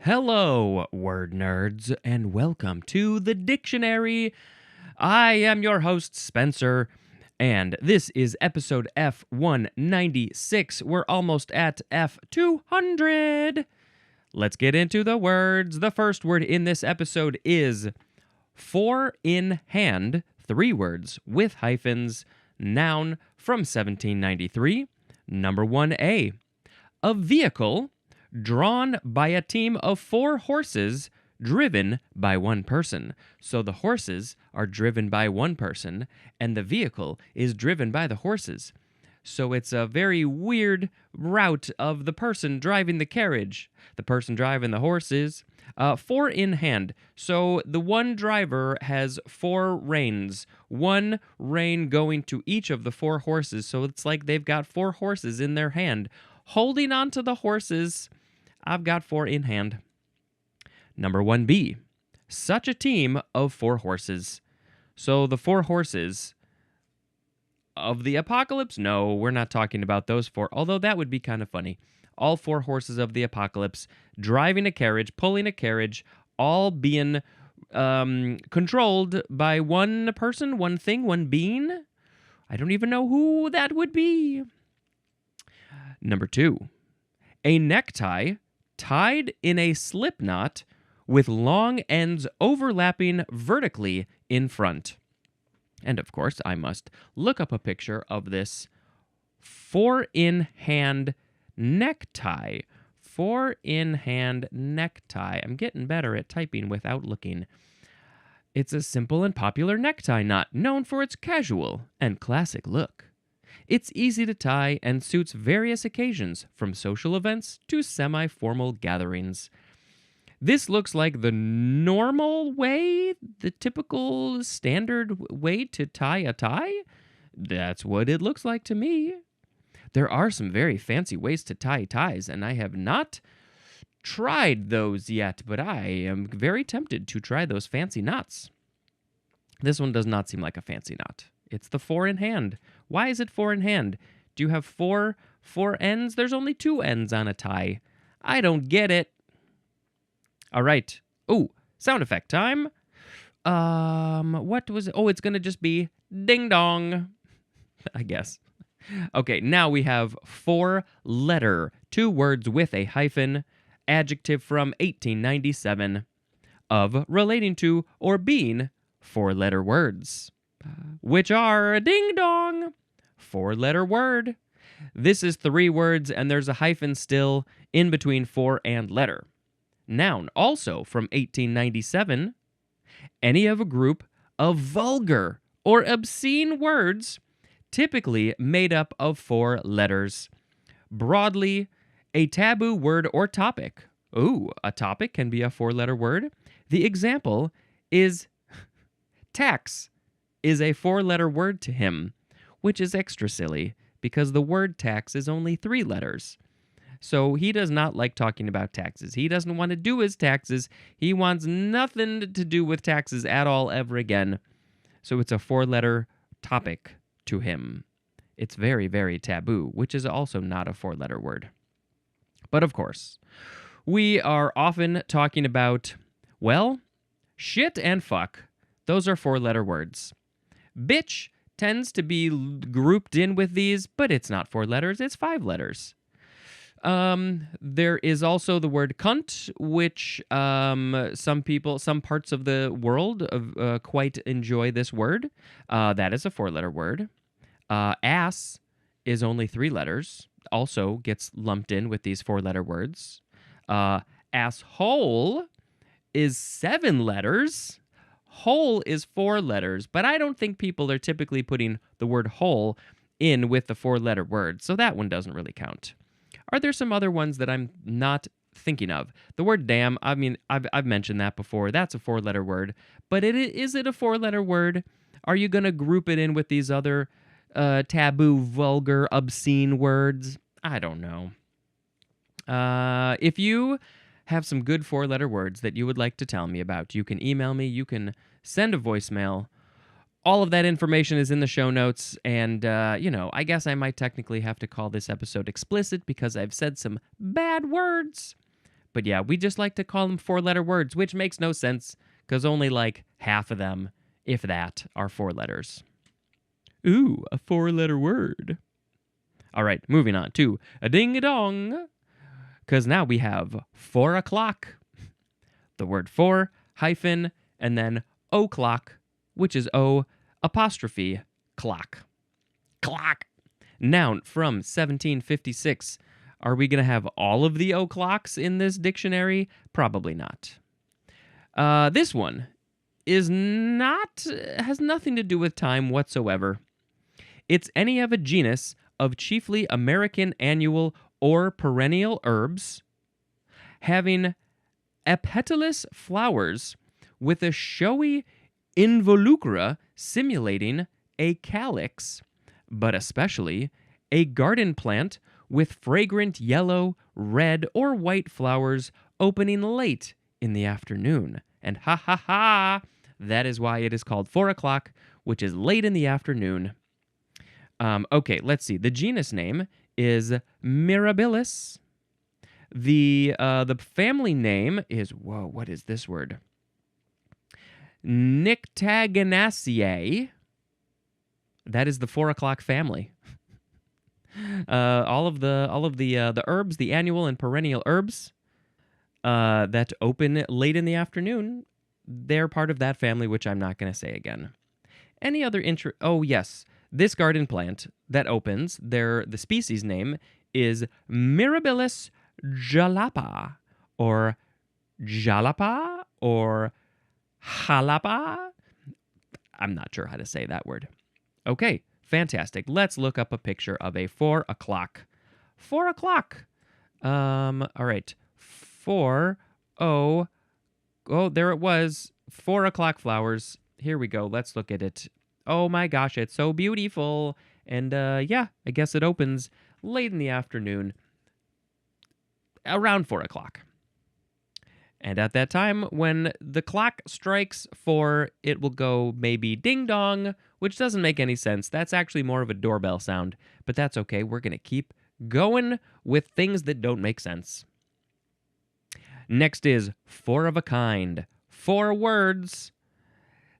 Hello, word nerds, and welcome to the dictionary. I am your host, Spencer, and this is episode F196. We're almost at F200. Let's get into the words. The first word in this episode is four in hand, 3 words with hyphens, noun from 1793. Number 1A, a vehicle drawn by a team of 4 horses driven by one person. So the horses are driven by one person, and the vehicle is driven by the horses. So it's a very weird route of the person driving the carriage, the person driving the horses. 4 in hand. So the one driver has 4 reins, one rein going to each of the 4 horses. So it's like they've got 4 horses in their hand, holding on to the horses. I've got 4 in hand. Number 1B, such a team of 4 horses. So the 4 horses of the apocalypse? No, we're not talking about those 4, although that would be kind of funny. All 4 horses of the apocalypse driving a carriage, pulling a carriage, all being controlled by one person, one thing, one being. I don't even know who that would be. Number 2, a necktie tied in a slip knot with long ends overlapping vertically in front. And of course, I must look up a picture of this 4-in-hand necktie. 4-in-hand necktie. I'm getting better at typing without looking. It's a simple and popular necktie knot known for its casual and classic look. It's easy to tie and suits various occasions, from social events to semi-formal gatherings. This looks like the normal way, the typical standard way to tie a tie. That's what it looks like to me. There are some very fancy ways to tie ties, and I have not tried those yet, but I am very tempted to try those fancy knots. This one does not seem like a fancy knot. It's the 4 in hand. Why is it 4 in hand? Do you have four ends? There's only 2 ends on a tie. I don't get it. All right. Oh, sound effect time. What was it? Oh, it's going to just be ding dong, I guess. Okay, now we have 4-letter, 2 words with a hyphen, adjective from 1897, of, relating to, or being 4-letter words, which are ding dong, 4-letter word. This is 3 words, and there's a hyphen still in between 4 and letter. Noun, also from 1897, any of a group of vulgar or obscene words, typically made up of 4 letters. Broadly, a taboo word or topic. Ooh, a topic can be a 4-letter word. The example is tax is a 4-letter word to him, which is extra silly because the word tax is only 3 letters. So he does not like talking about taxes. He doesn't want to do his taxes. He wants nothing to do with taxes at all ever again. So it's a 4-letter topic to him. It's very, very taboo, which is also not a 4-letter word. But of course, we are often talking about, well, shit and fuck. Those are 4-letter words. Bitch tends to be grouped in with these, but it's not 4 letters, it's 5 letters. There is also the word cunt, which some parts of the world quite enjoy this word. That is a 4-letter word. Ass is only 3 letters, also gets lumped in with these 4-letter words. Asshole is 7 letters. Hole is 4 letters, but I don't think people are typically putting the word hole in with the 4-letter word, so that one doesn't really count. Are there some other ones that I'm not thinking of? The word damn, I mean, I've mentioned that before. That's a 4-letter word, but is it a 4-letter word? Are you going to group it in with these other taboo, vulgar, obscene words? I don't know. If you have some good 4-letter words that you would like to tell me about, you can email me, you can send a voicemail. All of that information is in the show notes, and, I guess I might technically have to call this episode explicit because I've said some bad words. But yeah, we just like to call them four-letter words, which makes no sense because only like half of them, if that, are 4 letters. Ooh, a 4-letter word. All right, moving on to a ding-a-dong, because now we have 4 o'clock. The word 4 hyphen and then o'clock, which is O apostrophe clock. Clock. Noun from 1756. Are we going to have all of the o'clocks in this dictionary? Probably not. This one has nothing to do with time whatsoever. It's any of a genus of chiefly American annual or perennial herbs having epetalous flowers with a showy involucra simulating a calyx, but especially a garden plant with fragrant yellow, red, or white flowers opening late in the afternoon. And ha ha ha, that is why it is called 4 o'clock, which is late in the afternoon. Okay, let's see. The genus name is Mirabilis. The family name is, whoa, what is this word? Nyctaganaceae. That is the 4 o'clock family. All of the herbs, the annual and perennial herbs that open late in the afternoon, they're part of that family, which I'm not going to say again. Any other Oh yes, this garden plant that opens, the species name is Mirabilis jalapa, or jalapa, or jalapa. I'm not sure how to say that word. Okay, fantastic. Let's look up a picture of a 4 o'clock. 4 o'clock. All right. 4 oh, there it was. 4 o'clock flowers. Here we go. Let's look at it. Oh my gosh, it's so beautiful. And yeah, I guess it opens late in the afternoon, around 4 o'clock. And at that time, when the clock strikes 4, it will go maybe ding-dong, which doesn't make any sense. That's actually more of a doorbell sound, but that's okay. We're going to keep going with things that don't make sense. Next is 4 of a kind. 4 words.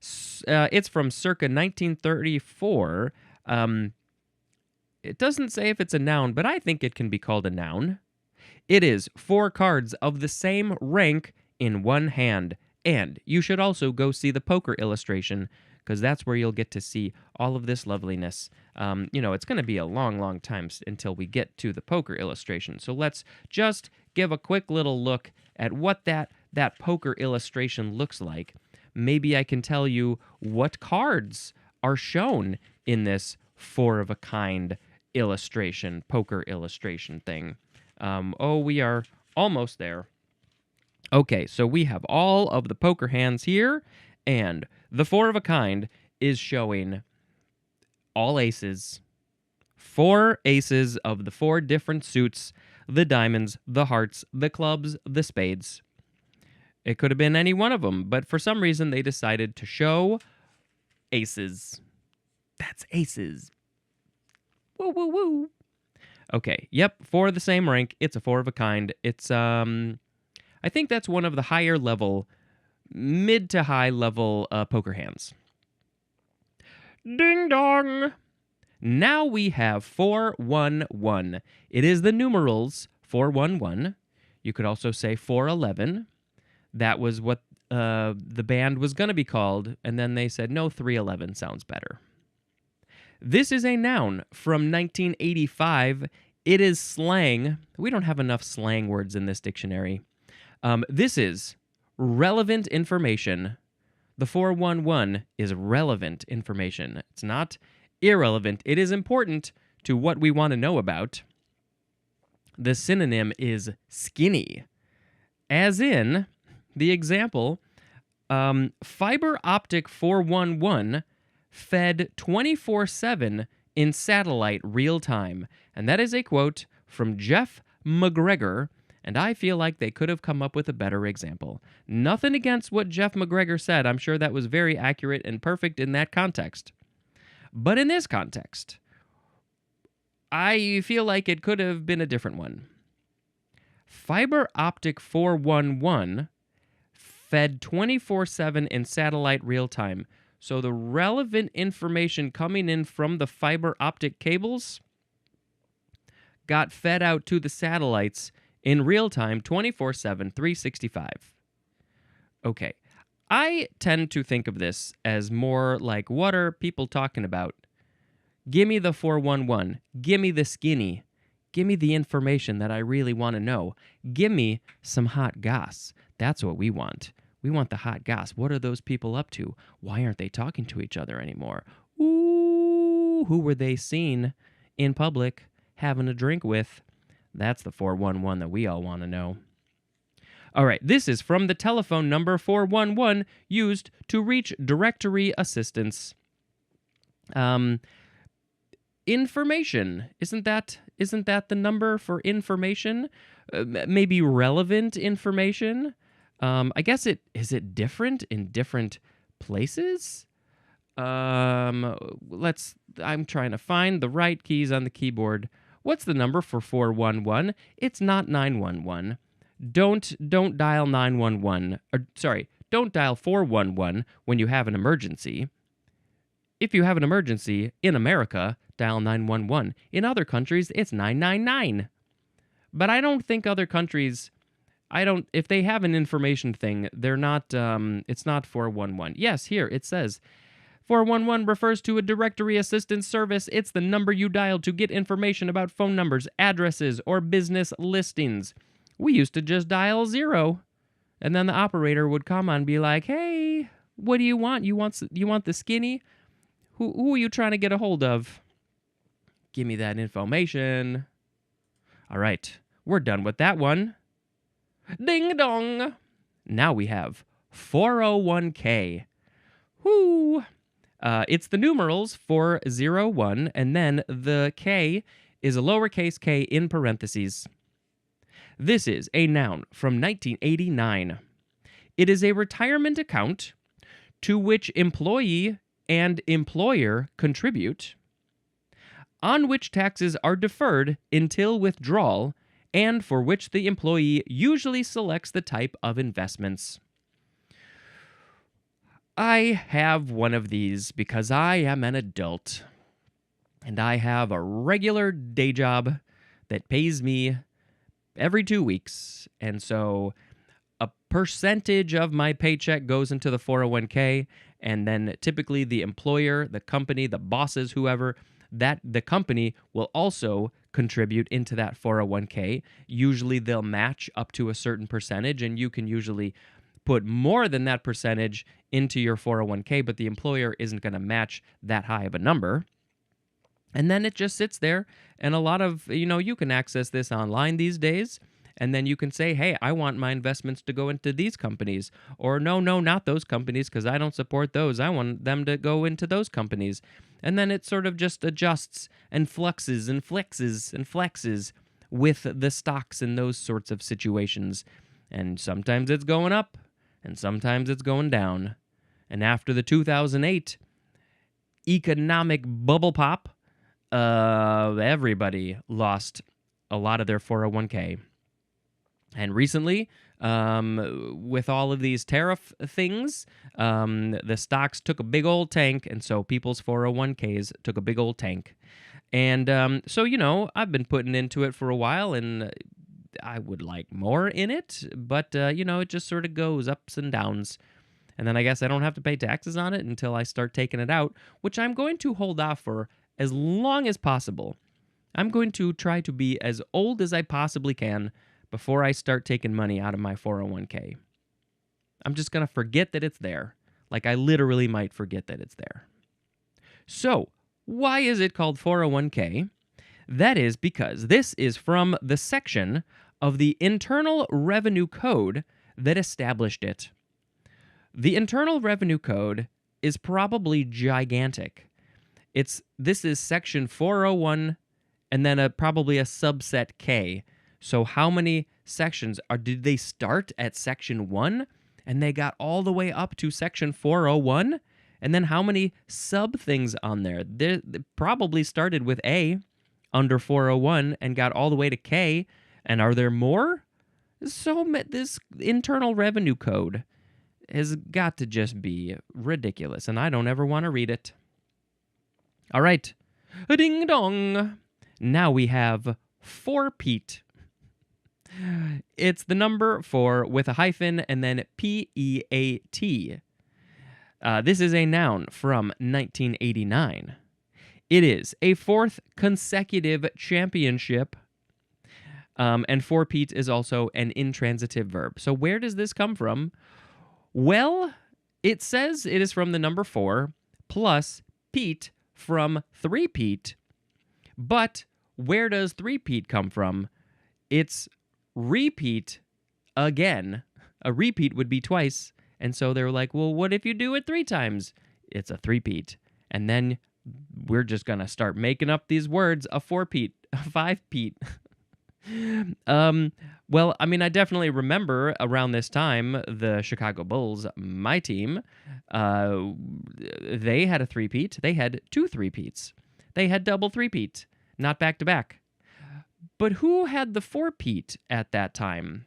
It's from circa 1934. It doesn't say if it's a noun, but I think it can be called a noun. It is 4 cards of the same rank in one hand. And you should also go see the poker illustration, because that's where you'll get to see all of this loveliness. It's going to be a long, long time until we get to the poker illustration. So let's just give a quick little look at what that poker illustration looks like. Maybe I can tell you what cards are shown in this 4 of a kind illustration, poker illustration thing. We are almost there. Okay, so we have all of the poker hands here, and the 4 of a kind is showing all aces. 4 aces of the 4 different suits, the diamonds, the hearts, the clubs, the spades. It could have been any one of them, but for some reason they decided to show aces. That's aces. Woo, woo, woo. Okay, yep, 4 of the same rank. It's a 4 of a kind. It's, I think that's one of the higher level, mid to high level poker hands. Ding dong! Now we have 411. It is the numerals 411. You could also say 411. That was what the band was going to be called, and then they said, no, 311 sounds better. This is a noun from 1985. It is slang. We don't have enough slang words in this dictionary. This is relevant information. The 411 is relevant information. It's not irrelevant. It is important to what we want to know about. The synonym is skinny. As in, the example, fiber optic 411 fed 24/7 in satellite real time. And that is a quote from Jeff McGregor, and I feel like they could have come up with a better example. Nothing against what Jeff McGregor said. I'm sure that was very accurate and perfect in that context. But in this context, I feel like it could have been a different one. Fiber optic 411 fed 24/7 in satellite real time. So the relevant information coming in from the fiber optic cables got fed out to the satellites in real time 24/7, 365. Okay. I tend to think of this as more like, what are people talking about? Give me the 411. Give me the skinny. Give me the information that I really want to know. Give me some hot goss. That's what we want. We want the hot goss. What are those people up to? Why aren't they talking to each other anymore? Ooh, who were they seen in public having a drink with? That's the 411 that we all want to know. All right, this is from the telephone number 411 used to reach directory assistance. Information. Isn't that the number for information? Maybe relevant information? I guess is it different in different places? I'm trying to find the right keys on the keyboard. What's the number for 411? It's not 911. Don't dial 911. Don't dial 411 when you have an emergency. If you have an emergency in America, dial 911. In other countries, it's 999. But I don't think other countries, if they have an information thing, they're not, it's not 411. Yes, here it says 411 refers to a directory assistance service. It's the number you dial to get information about phone numbers, addresses, or business listings. We used to just dial 0, and then the operator would come on and be like, "Hey, what do you want? You want the skinny? Who are you trying to get a hold of? Give me that information." All right, we're done with that one. Ding dong. Now we have 401k. Whoo! It's the numerals 401, and then the K is a lowercase k in parentheses. This is a noun from 1989. It is a retirement account to which employee and employer contribute, on which taxes are deferred until withdrawal, and for which the employee usually selects the type of investments. I have one of these because I am an adult, and I have a regular day job that pays me every 2 weeks, and so a percentage of my paycheck goes into the 401k, and then typically the employer, the company, the bosses, whoever, that the company will also contribute into that 401k. Usually they'll match up to a certain percentage, and you can usually put more than that percentage into your 401k, but the employer isn't going to match that high of a number. And then it just sits there, and a lot of, you can access this online these days, and then you can say, hey, I want my investments to go into these companies, or no, not those companies because I don't support those. I want them to go into those companies. And then it sort of just adjusts and fluxes and flexes and flexes with the stocks in those sorts of situations. And sometimes it's going up, and sometimes it's going down. And after the 2008 economic bubble pop, everybody lost a lot of their 401k. And recently, with all of these tariff things, the stocks took a big old tank, and so people's 401ks took a big old tank. And so, I've been putting into it for a while, and I would like more in it, but, it just sort of goes ups and downs. And then I guess I don't have to pay taxes on it until I start taking it out, which I'm going to hold off for as long as possible. I'm going to try to be as old as I possibly can before I start taking money out of my 401k. I'm just going to forget that it's there. Like I literally might forget that it's there. So, why is it called 401k? That is because this is from the section of the Internal Revenue Code that established it. The Internal Revenue Code is probably gigantic. This is section 401 and then probably a subset K. So how many sections did they start at section 1 and they got all the way up to section 401? And then how many sub things on there? They probably started with A under 401 and got all the way to K. And are there more? This internal revenue code has got to just be ridiculous, and I don't ever want to read it. All right. Ding dong. Now we have 4-peat. It's the number 4 with a hyphen and then P-E-A-T. This is a noun from 1989. It is a 4th consecutive championship. And 4-peat is also an intransitive verb. So where does this come from? Well, it says it is from the number 4 plus peat from 3-peat. But where does 3-peat come from? It's repeat again. A repeat would be twice. And so they were like, well, what if you do it 3 times? It's a 3-peat. And then we're just going to start making up these words. A 4-peat, a 5-peat. Well, I mean, I definitely remember around this time, the Chicago Bulls, my team, they had a 3-peat. They had 2 3-peats. They had double 3-peat, not back to back. But who had the 4-peat at that time?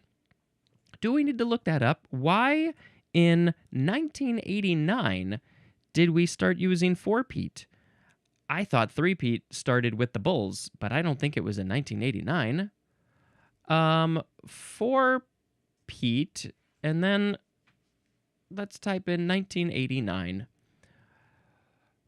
Do we need to look that up? Why in 1989 did we start using 4-peat? I thought 3-peat started with the Bulls, but I don't think it was in 1989. 4-peat, and then let's type in 1989.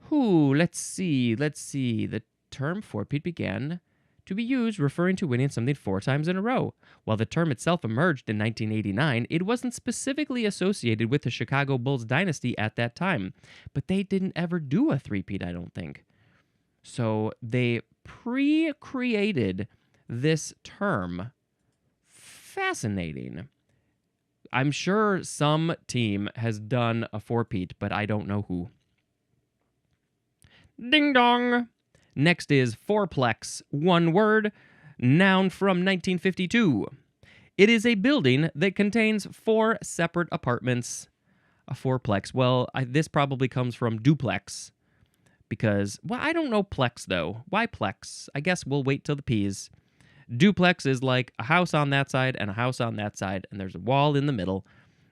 Let's see. The term 4-peat began to be used referring to winning something 4 times in a row. While the term itself emerged in 1989, it wasn't specifically associated with the Chicago Bulls dynasty at that time. But they didn't ever do a 3-peat, I don't think. So they pre-created this term. Fascinating. I'm sure some team has done a 4-peat, but I don't know who. Ding dong. Next is fourplex, one word, noun from 1952. It is a building that contains 4 separate apartments. A fourplex. Well, this probably comes from duplex. Because, well, I don't know plex, though. Why plex? I guess we'll wait till the P's. Duplex is like a house on that side and a house on that side, and there's a wall in the middle.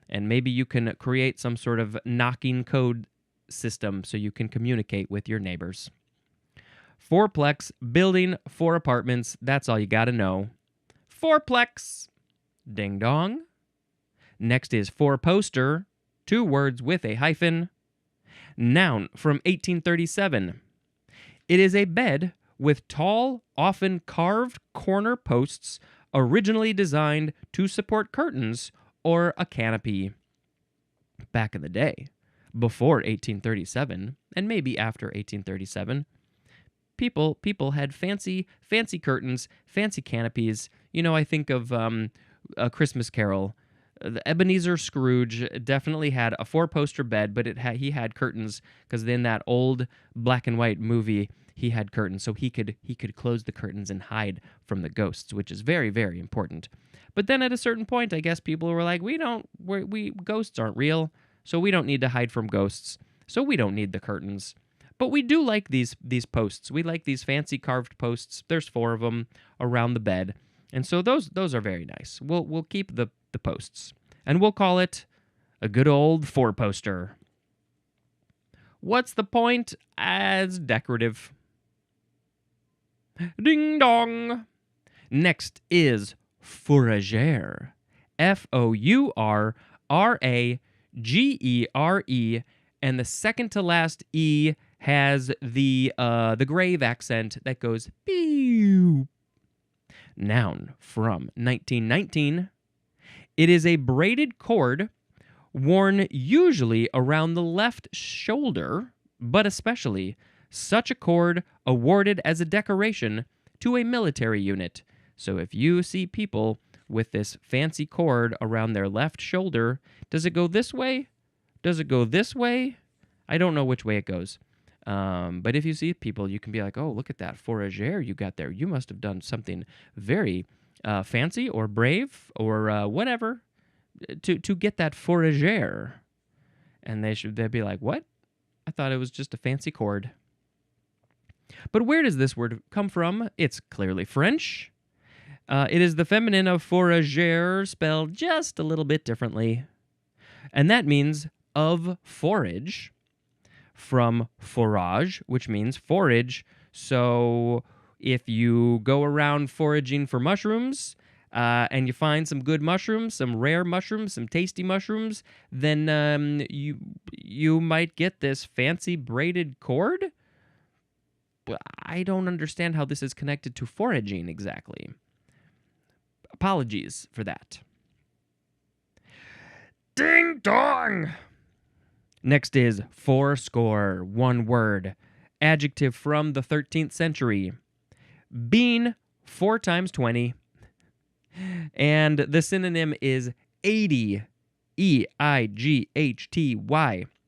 And maybe you can create some sort of knocking code system so you can communicate with your neighbors. Fourplex, building, 4 apartments. That's all you got to know. Fourplex. Ding dong. Next is 4-poster, 2 words with a hyphen. Noun from 1837. It is a bed with tall, often carved corner posts originally designed to support curtains or a canopy. Back in the day, before 1837, and maybe after 1837, people had fancy curtains, fancy canopies. You know, I think of A Christmas Carol. The Ebenezer Scrooge definitely had a 4-poster bed, but he had curtains because in that old black and white movie, he had curtains, so he could close the curtains and hide from the ghosts, which is very, very important. But then at a certain point, I guess people were like, ghosts aren't real, so we don't need to hide from ghosts, so we don't need the curtains. But we do like these posts. We like these fancy carved posts. There's 4 of them around the bed, and so those are very nice. We'll keep the posts, and we'll call it a good old 4-poster. What's the point? As decorative. Ding dong. Next is fourragere. Fourragere, and the second to last E has the grave accent that goes pew. Noun from 1919. It is a braided cord worn usually around the left shoulder, but especially such a cord awarded as a decoration to a military unit. So if you see people with this fancy cord around their left shoulder, does it go this way? Does it go this way? I don't know which way it goes. But if you see people, you can be like, oh, look at that fourragere you got there. You must have done something very fancy or brave or whatever to get that fourragere. And they'd be like, what? I thought it was just a fancy cord. But where does this word come from? It's clearly French. It is the feminine of forager, spelled just a little bit differently. And that means of forage, from forage, which means forage. So if you go around foraging for mushrooms and you find some good mushrooms, some rare mushrooms, some tasty mushrooms, then you might get this fancy braided cord. I don't understand how this is connected to foraging exactly. Apologies for that. Ding dong! Next is fourscore, one word. Adjective from the 13th century. Being 4 times 20. And the synonym is 80. E-I-G-H-T-Y.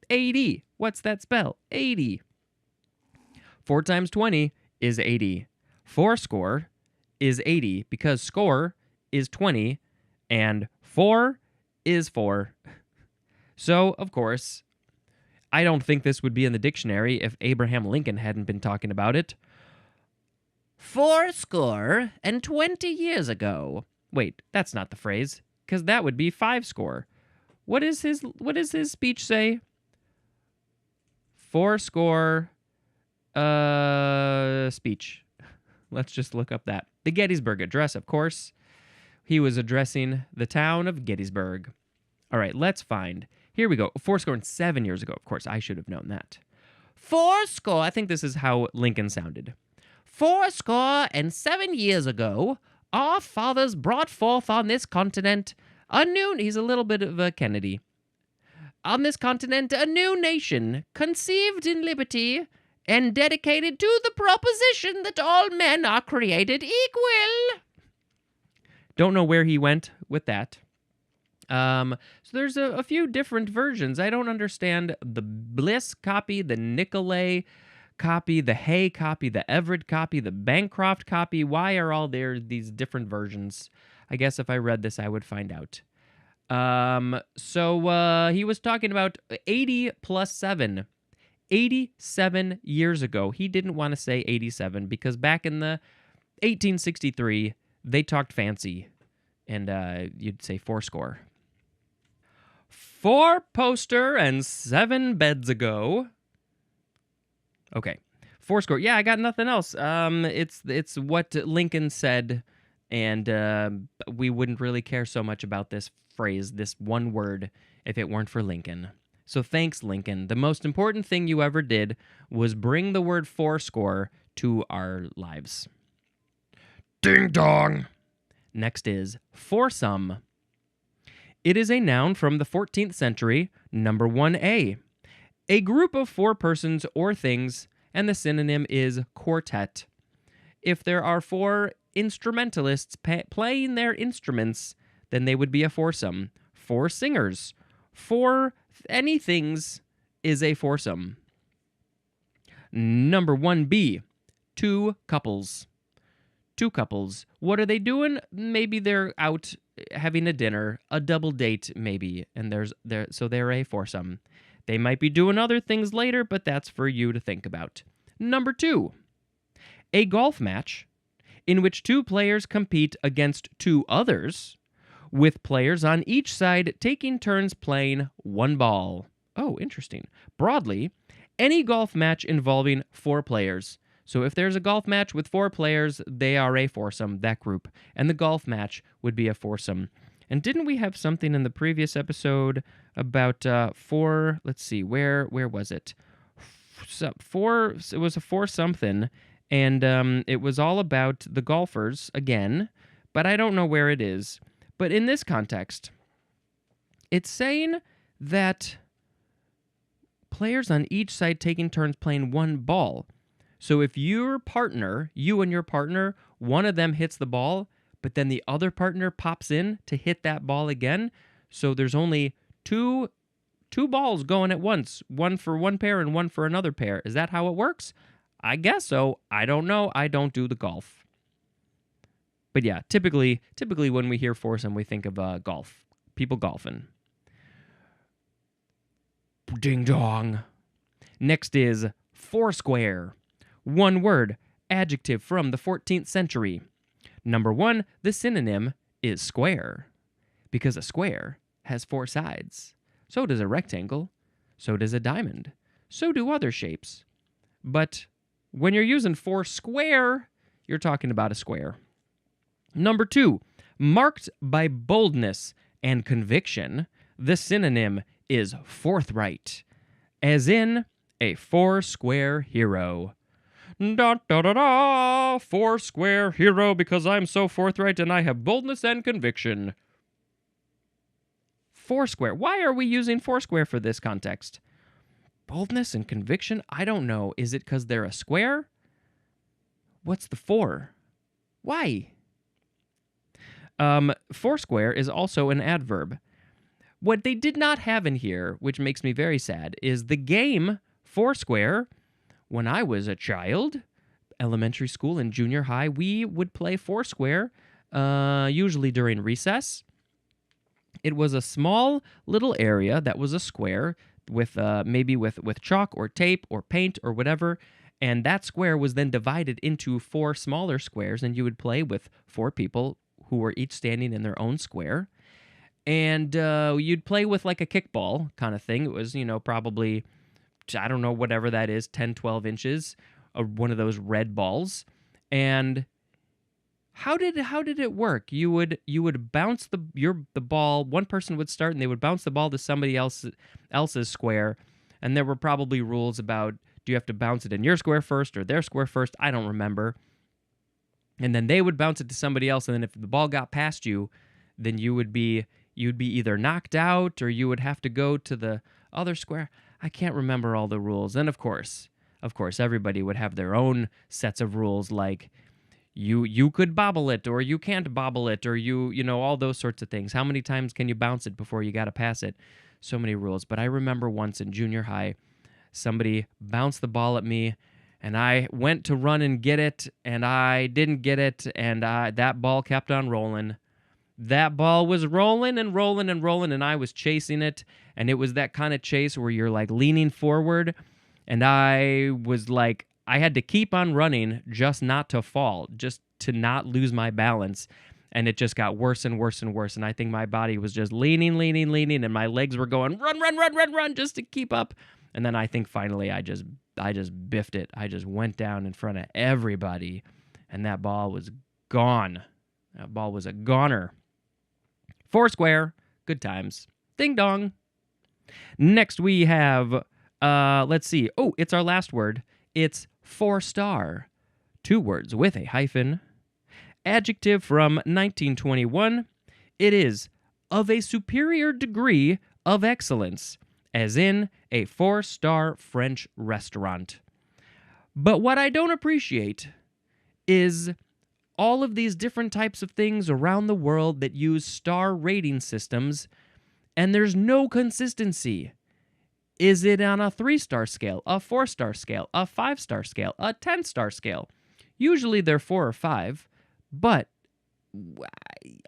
80. What's that spell? 80. 4 times 20 is 80. Fourscore is 80 because score is 20 and 4 is 4. So, of course, I don't think this would be in the dictionary if Abraham Lincoln hadn't been talking about it. 80 years ago. Wait, that's not the phrase, because that would be 50. What is his speech say? 80 speech. Let's just look up that. The Gettysburg Address, of course. He was addressing the town of Gettysburg. All right, let's find. Here we go. 7 years ago. Of course, I should have known that. 80. I think this is how Lincoln sounded. 7 years ago, our fathers brought forth on this continent a new... He's a little bit of a Kennedy. On this continent, a new nation, conceived in liberty and dedicated to the proposition that all men are created equal. Don't know where he went with that. So there's a few different versions. I don't understand the Bliss copy, the Nicolay copy, the Hay copy, the Everett copy, the Bancroft copy. Why are all there these different versions? I guess if I read this, I would find out. So he was talking about 80 plus 7. 87 years ago. He didn't want to say 87 because back in the 1863, they talked fancy. And you'd say fourscore. 4 poster and 7 beds ago. Okay. Fourscore. Yeah, I got nothing else. It's what Lincoln said, and we wouldn't really care so much about this phrase, this one word, if it weren't for Lincoln. So thanks, Lincoln. The most important thing you ever did was bring the word fourscore to our lives. Ding dong! Next is foursome. It is a noun from the 14th century, number 1A. A group of 4 persons or things, and the synonym is quartet. If there are 4 instrumentalists playing their instruments, then they would be a foursome. 4 singers. 4 anythings is a foursome. Number 1B. 2 couples. 2 couples. What are they doing? Maybe they're out having a dinner, a double date maybe, and so they're a foursome. They might be doing other things later, but that's for you to think about. Number 2. A golf match in which 2 players compete against 2 others, with players on each side taking turns playing 1 ball. Oh, interesting. Broadly, any golf match involving 4 players. So if there's a golf match with 4 players, they are a foursome, that group. And the golf match would be a foursome. And didn't we have something in the previous episode about 4, let's see, where was it? 4, it was a 4 something, and it was all about the golfers again, but I don't know where it is. But in this context, it's saying that players on each side taking turns playing 1 ball. So if you and your partner, one of them hits the ball, but then the other partner pops in to hit that ball again, so there's only two balls going at once, one for one pair and one for another pair. Is that how it works? I guess so. I don't know. I don't do the golf. But yeah, typically when we hear foursome, we think of golf. People golfing. Ding dong. Next is foursquare. 1 word, adjective from the 14th century. Number 1, the synonym is square, because a square has 4 sides. So does a rectangle. So does a diamond. So do other shapes. But when you're using 4 square, you're talking about a square. Number 2, marked by boldness and conviction, the synonym is forthright, as in a 4-square hero. Da da da da, 4-square hero because I'm so forthright and I have boldness and conviction. 4-square. Why are we using 4-square for this context? Boldness and conviction? I don't know. Is it because they're a square? What's the 4? Why? 4-square is also an adverb. What they did not have in here, which makes me very sad, is the game 4-square. When I was a child, elementary school and junior high, we would play 4-square, usually during recess. It was a small little area that was a square with maybe with chalk or tape or paint or whatever, and that square was then divided into 4 smaller squares, and you would play with 4 people who were each standing in their own square. And you'd play with like a kickball kind of thing. It was, probably, I don't know, whatever that is, 10, 12 inches, one of those red balls. And how did it work? You would bounce the ball. One person would start, and they would bounce the ball to somebody else's square. And there were probably rules about, do you have to bounce it in your square first or their square first? I don't remember. And then they would bounce it to somebody else, and then if the ball got past you, then you'd be either knocked out or you would have to go to the other square. I can't remember all the rules. And of course, everybody would have their own sets of rules, like you could bobble it or you can't bobble it, or all those sorts of things. How many times can you bounce it before you got to pass it? So many rules. But I remember once in junior high, somebody bounced the ball at me, and I went to run and get it, and I didn't get it, and that ball kept on rolling. That ball was rolling and rolling and rolling, and I was chasing it, and it was that kind of chase where you're like leaning forward, and I was like, I had to keep on running just not to fall, just to not lose my balance, and it just got worse and worse and worse, and I think my body was just leaning, and my legs were going, run, just to keep up, and then I think finally I just biffed it. I just went down in front of everybody, and that ball was gone. That ball was a goner. 4-square, good times. Ding dong. Next we have, let's see. Oh, it's our last word. It's 4-star. 2 words with a hyphen. Adjective from 1921. It is of a superior degree of excellence, as in a 4-star French restaurant. But what I don't appreciate is all of these different types of things around the world that use star rating systems, and there's no consistency. Is it on a 3-star scale, a 4-star scale, a 5-star scale, a 10-star scale? Usually they're 4 or 5, but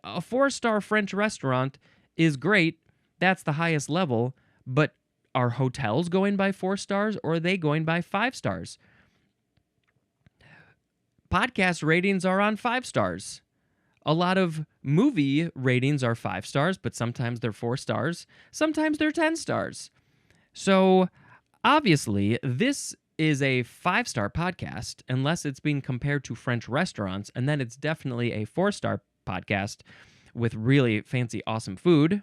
a 4-star French restaurant is great. That's the highest level, but are hotels going by 4 stars, or are they going by 5 stars? Podcast ratings are on 5 stars. A lot of movie ratings are 5 stars, but sometimes they're 4 stars. Sometimes they're 10 stars. So, obviously, this is a 5-star podcast, unless it's being compared to French restaurants, and then it's definitely a 4-star podcast with really fancy, awesome food.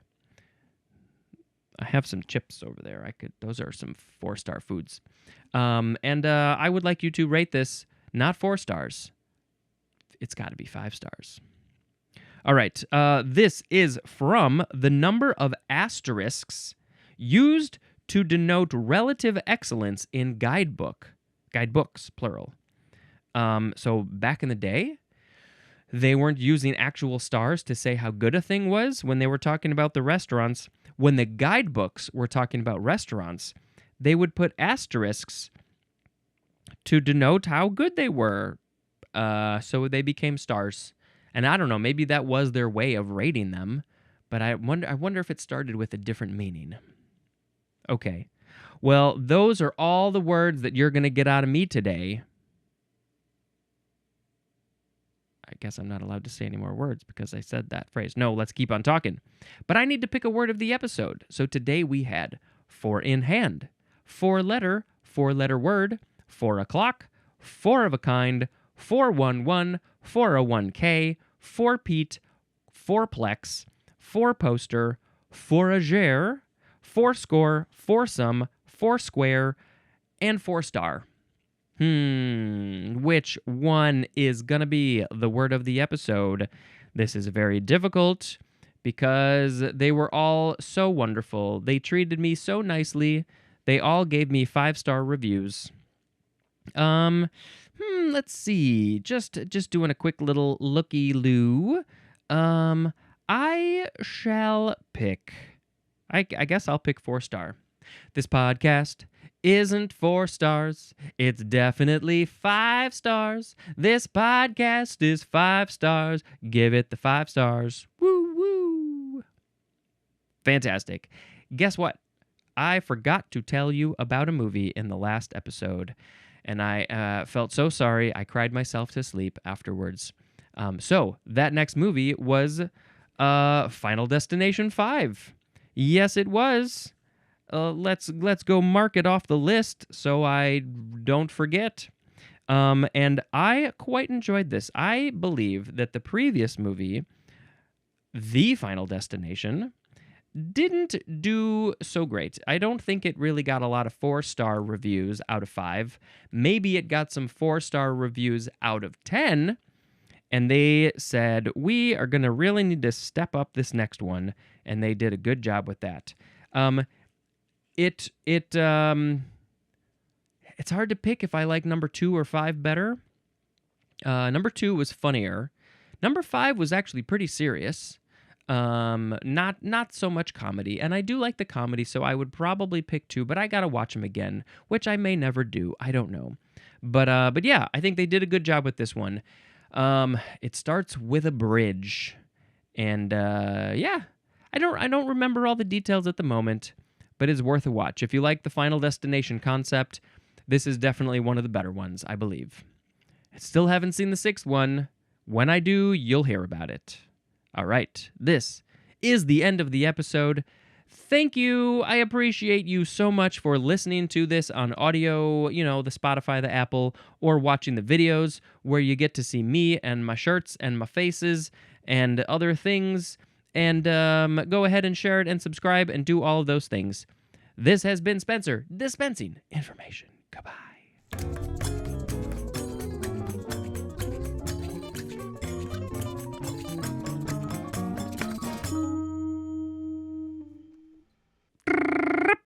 I have some chips over there. Those are some 4-star foods. And I would like you to rate this not 4 stars. It's got to be 5 stars. All right. This is from the number of asterisks used to denote relative excellence in guidebooks, plural. So back in the day, they weren't using actual stars to say how good a thing was when they were talking about the restaurants. When the guidebooks were talking about restaurants, they would put asterisks to denote how good they were. So they became stars. And I don't know, maybe that was their way of rating them, but I wonder if it started with a different meaning. Okay. Well, those are all the words that you're going to get out of me today. I guess I'm not allowed to say any more words because I said that phrase. No, let's keep on talking. But I need to pick a word of the episode. So today we had four in hand, four-letter word, 4 o'clock, four of a kind, 411, 401k, four Pete, fourplex, four poster, fouragere, fourscore, foursome, foursquare, and 4-star. Which one is going to be the word of the episode? This is very difficult because they were all so wonderful. They treated me so nicely. They all gave me 5-star reviews. Let's see. Just doing a quick little looky-loo. I shall pick... I guess I'll pick 4-star. This podcast isn't 4 stars. It's definitely 5 stars. This podcast is 5 stars. Give it the 5 stars. Woo, woo. Fantastic. Guess what? I forgot to tell you about a movie in the last episode, and I felt so sorry. I cried myself to sleep afterwards. So that next movie was Final Destination 5. Yes, it was. Let's go mark it off the list so I don't forget. And I quite enjoyed this. I believe that the previous movie, The Final Destination, didn't do so great. I don't think it really got a lot of 4-star reviews out of 5. Maybe it got some 4-star reviews out of 10. And they said, we are going to really need to step up this next one. And they did a good job with that. It's hard to pick if I like number 2 or 5 better. Number 2 was funnier. Number 5 was actually pretty serious. Not so much comedy. And I do like the comedy, so I would probably pick 2, but I got to watch them again, which I may never do. I don't know. But yeah, I think they did a good job with this one. It starts with a bridge, and yeah, I don't remember all the details at the moment, but it's worth a watch. If you like the Final Destination concept, this is definitely one of the better ones, I believe. I still haven't seen the 6th one. When I do, you'll hear about it. All right, this is the end of the episode. Thank you. I appreciate you so much for listening to this on audio, the Spotify, the Apple, or watching the videos where you get to see me and my shirts and my faces and other things. And go ahead and share it and subscribe and do all of those things. This has been Spencer, dispensing information. Goodbye.